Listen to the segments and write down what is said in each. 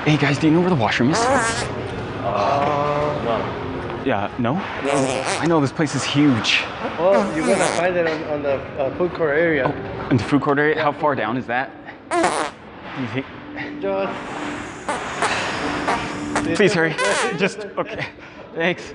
Hey guys, do you know where the washroom is? No. Yeah, no? I know this place is huge. Well, you're gonna find it on the food court area. Oh, in the food court area? How far down is that? Do you think? Just... Please hurry. Just, okay. Thanks.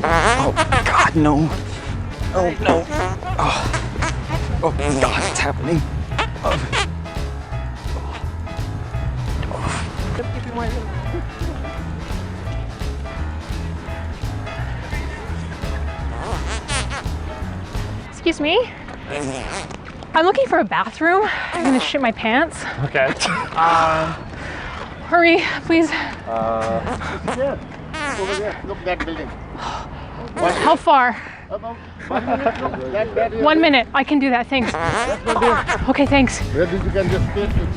Oh, God, no. Oh, no. Oh, God, what's happening? Excuse me? I'm looking for a bathroom. I'm gonna shit my pants. Okay. Hurry, please. Yeah. Over there. Look that building. How far? About 1 minute. Look, that 1 minute. I can do that. Thanks. Okay, thanks. Where did you can just fit it?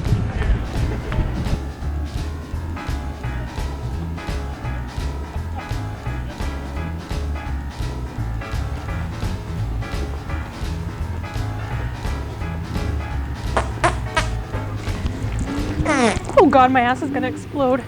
Oh God, my ass is gonna explode.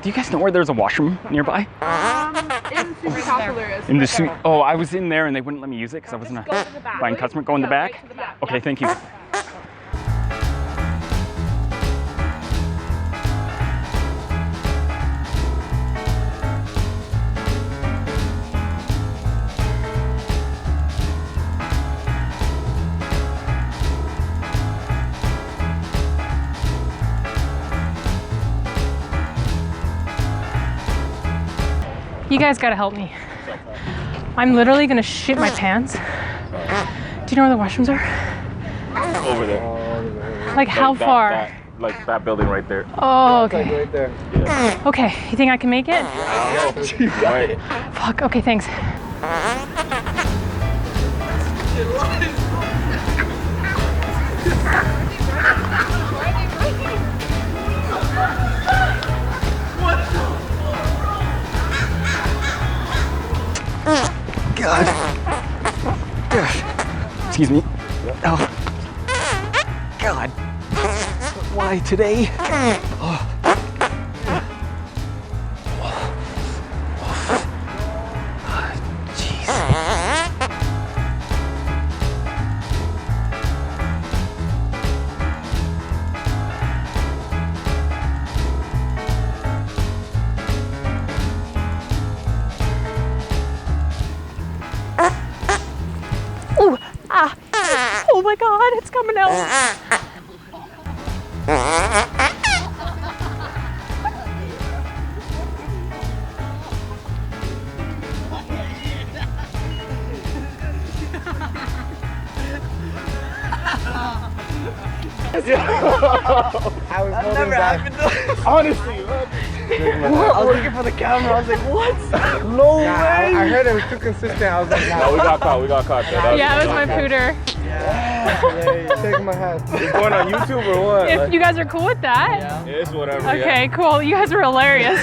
Do you guys know where there's a washroom nearby? In the popular In the suite? Oh, I was in there and they wouldn't let me use it because I wasn't a buying customer. Go in the back? Right to the back. Okay, thank you. You guys gotta help me. I'm literally gonna shit my pants. Do you know where the washrooms are? Over there. Like how far? Like that building right there. Oh, okay. Right there. Okay, you think I can make it? Right. Fuck, okay, thanks. God. Excuse me. Oh. God. Why today? Oh. Jeez. Ooh, ah. Oh my God, it's coming out. I was holding back. Honestly, I was looking for the camera. I was like, what? No way. I heard it was too consistent. I was like, nah. No, we got caught. We got caught. Yeah, it was my pooter. Yeah, shake my hat. It's going on YouTube or what? If you guys are cool with that. It's whatever. Okay, cool. You guys are hilarious.